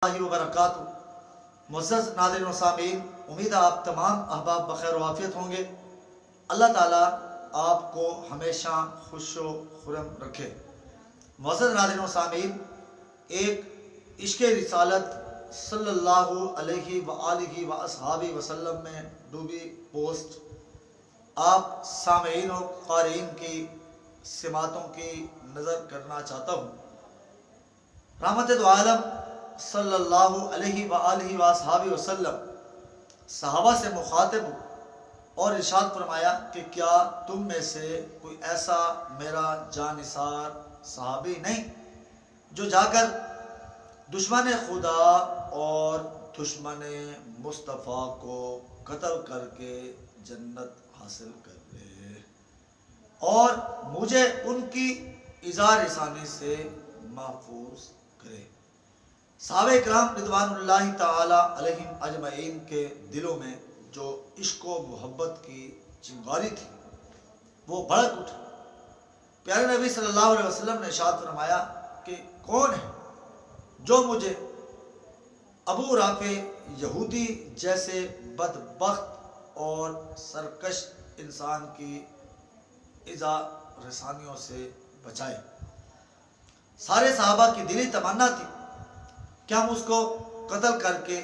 वबरकातुहू। मुअज़्ज़ज़ नाज़रीन व सामीन, उम्मीद है आप तमाम अहबाब बखैर व आफियत होंगे। अल्लाह ताला आपको हमेशा खुशो खुरम रखे। मुअज़्ज़ज़ नाज़रीन व सामीन, एक इश्क़ रिसालत सल्लल्लाहु अलैहि व आलिहि व अस्हाबी वसल्लम में डूबी पोस्ट आप सामीन और क़ारीन की सिमातों की नज़र करना चाहता हूँ। रहमत दो आलम सल्लल्लाहु अलैहि व आलिहि व अस्हाबी वसल्लम सहाबा से मुखातिब और इरशाद फरमाया कि क्या तुम में से कोई ऐसा मेरा जानिसार सहाबी नहीं जो जाकर दुश्मन खुदा और दुश्मन मुस्तफ़ा को कत्ल करके जन्नत हासिल कर ले और मुझे उनकी इज़ार रसानी से महफूज करे। सहाबा इकराम रिज़वानुल्लाहि ताला अलैहिम अजमईन के दिलों में जो इश्क व मोहब्बत की चिंगारी थी वो भड़क उठी। प्यारे नबी सल्लल्लाहु अलैहि वसल्लम ने इरशाद फरमाया कि कौन है जो मुझे अबू राफे यहूदी जैसे बदबख्त और सरकश इंसान की इज़ा रसानियों से बचाए। सारे सहाबा की दिली तमन्ना थी कि हम उसको कत्ल करके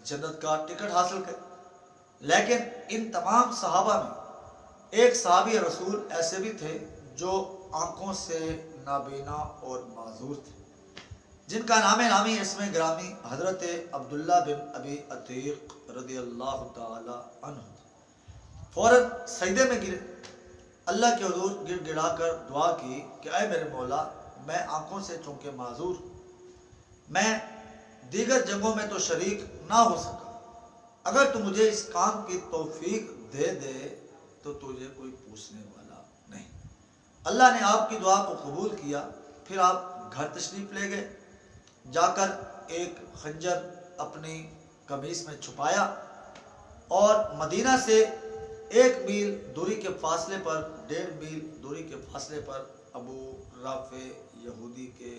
जन्नत का टिकट हासिल करें, लेकिन इन तमाम सहाबा में एक सहाबी रसूल ऐसे भी थे जो आंखों से नाबीना और माजूर थे, जिनका नाम नामी इसमें ग्रामी हजरत अब्दुल्ला बिन अबी अतीक रदियल्लाहु ताला अन्हु। फौरन सजदे में गिरे, अल्लाह के हुजूर गिड़गिड़ा कर दुआ की कि ऐ मेरे मौला, मैं आंखों से चूंकि माजूर, मैं दीगर जंगों में तो शरीक ना हो सका, अगर तू मुझे इस काम की तौफीक दे दे तो तुझे कोई पूछने वाला नहीं। अल्लाह ने आपकी दुआ को कबूल किया। फिर आप घर तशरीफ ले गए, जाकर एक खंजर अपनी कमीज में छुपाया और मदीना से 1 मील दूरी के फासले पर, 1.5 मील दूरी के फासले पर अबू राफे यहूदी के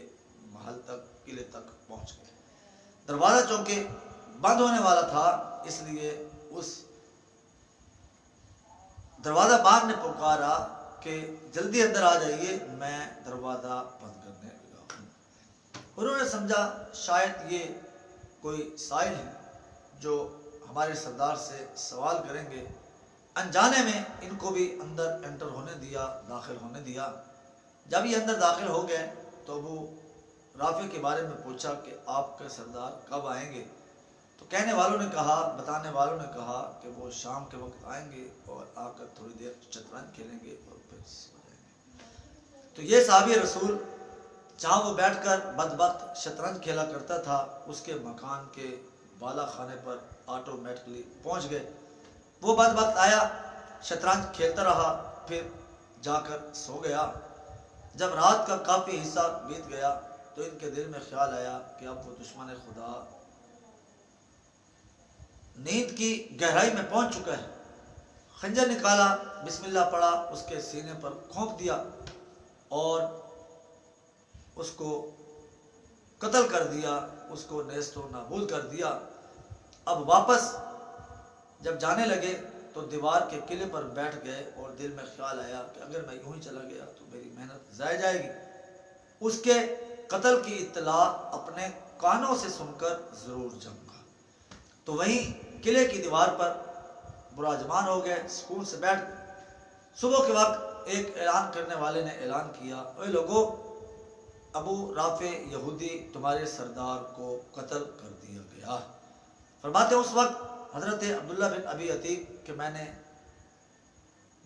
महल तक, किले तक पहुंच गए। दरवाज़ा चूंकि बंद होने वाला था, इसलिए उस दरवाज़ा बाग ने पुकारा कि जल्दी अंदर आ जाइए, मैं दरवाज़ा बंद करने लगा हूँ। उन्होंने समझा शायद ये कोई साइल है जो हमारे सरदार से सवाल करेंगे। अनजाने में इनको भी अंदर एंटर होने दिया, दाखिल होने दिया। जब ये अंदर दाखिल हो गए तो वो राफे के बारे में पूछा कि आपके सरदार कब आएंगे? तो कहने वालों ने कहा, बताने वालों ने कहा कि वो शाम के वक्त आएंगे और आकर थोड़ी देर शतरंज खेलेंगे और फिर सो जाएंगे। तो ये साहबी रसूल जहाँ वो बैठकर बदबख्त शतरंज खेला करता था, उसके मकान के बाला खाने पर ऑटोमेटिकली पहुँच गए। वो बदबख्त आया, शतरंज खेलता रहा, फिर जाकर सो गया। जब रात का काफ़ी हिस्सा बीत गया तो इनके दिल में ख्याल आया कि अब वो दुश्मन खुदा नींद की गहराई में पहुंच चुका है। खंजर निकाला, बिस्मिल्लाह पढ़ा, उसके सीने पर खोंप दिया और उसको कत्ल कर दिया, उसको नेस्तो नाबूद कर दिया। अब वापस जब जाने लगे तो दीवार के किले पर बैठ गए और दिल में ख्याल आया कि अगर मैं यूं ही चला गया तो मेरी मेहनत ज़ाया जाएगी। उसके कत्ल की इत्तला अपने कानों से सुनकर ज़रूर जाऊंगा। तो वहीं किले की दीवार पर बुराजमान हो गए, सुकून से बैठ गए। सुबह के वक्त एक ऐलान करने वाले ने ऐलान किया, ओए लोगों, अबू राफे यहूदी तुम्हारे सरदार को कत्ल कर दिया गया। फरमाते उस वक्त हज़रत अब्दुल्ला बिन अबी अतीक कि मैंने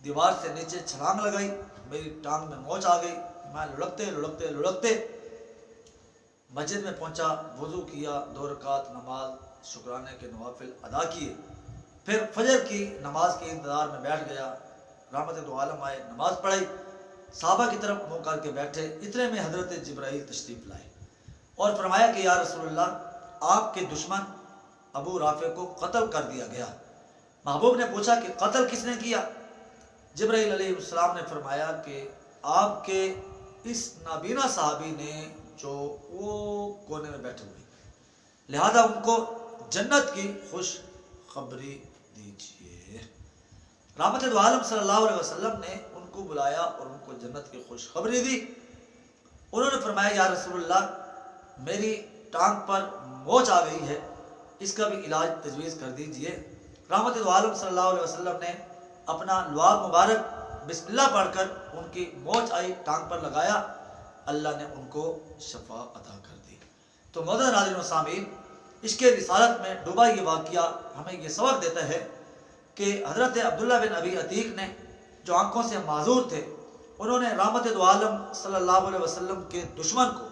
दीवार से नीचे छलांग लगाई, मेरी टांग में मोच आ गई। मैं लुढ़कते लुढ़कते लुढ़कते मस्जिद में पहुंचा, वज़ू किया, 2 रकात नमाज शुक्राने के नवाफिल अदा किए, फिर फजर की नमाज के इंतज़ार में बैठ गया। रहमत दो आलम आए, नमाज पढ़ाई, साहबा की तरफ मुँह करके बैठे। इतने में हज़रत जिब्राइल तशरीफ़ लाए और फरमाया कि या रसूलल्लाह, आपके दुश्मन अबू राफे को कत्ल कर दिया गया। महबूब ने पूछा कि कत्ल किसने किया? जिब्राइल अलैहिस्सलाम ने फरमाया कि आपके इस नाबीना साहबी ने जो वो कोने में बैठे हुए। لہذا ان کو جنت کی خوش خبری دیجیے۔ رحمت دو عالم صلی اللہ علیہ وسلم نے ان کو بلایا اور ان کو جنت کی خوش خبری دی۔ انہوں نے فرمایا یا رسول اللہ میری ٹانگ پر موچ آ گئی ہے، اس کا بھی علاج تجویز کر دیجئے۔ رحمت دو عالم صلی اللہ علیہ وسلم نے اپنا لعاب مبارک بسم اللہ پڑھ کر ان کی موچ آئی ٹانگ پر لگایا، اللہ نے ان کو شفا عطا کر دی۔ تو معزز ناظرین و سامعین، عشق رسالت میں ڈوبا یہ واقعہ ہمیں یہ سبق دیتا ہے کہ حضرت عبداللہ بن ابی عتیق نے جو آنکھوں سے معذور تھے، انہوں نے رحمت دو عالم صلی اللہ علیہ وسلم کے دشمن کو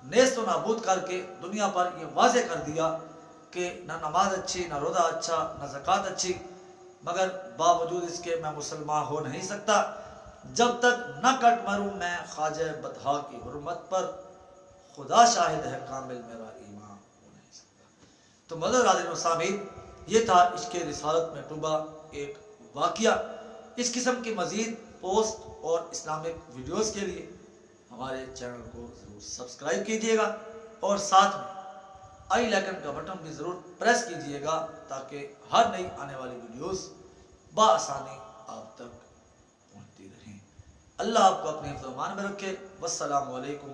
نیست و نابود کر کے دنیا پر یہ واضح کر دیا کہ نہ نماز اچھی، نہ روزہ اچھا، نہ زکوٰۃ اچھی، مگر باوجود اس کے میں مسلمان ہو نہیں سکتا جب تک نہ کٹ مروں میں خواجہ بطحا کی حرمت پر، خدا شاہد ہے کامل میرا ایمان ہو نہیں سکتا۔ تو معزز ناظرین و سامعین، یہ تھا عشق رسالت میں ڈوبا ایک واقعہ۔ اس قسم کی مزید پوسٹ اور اسلامک ویڈیوز کے لیے ہمارے چینل کو ضرور سبسکرائب کیجیے گا اور ساتھ میں آئی لائکن کا بٹن بھی ضرور پریس کیجیے گا تاکہ ہر نئی آنے والی ویڈیوز بآسانی آپ تک پہنچتی رہیں۔ اللہ آپ کو اپنے حفظ و امان میں رکھے۔ والسلام علیکم۔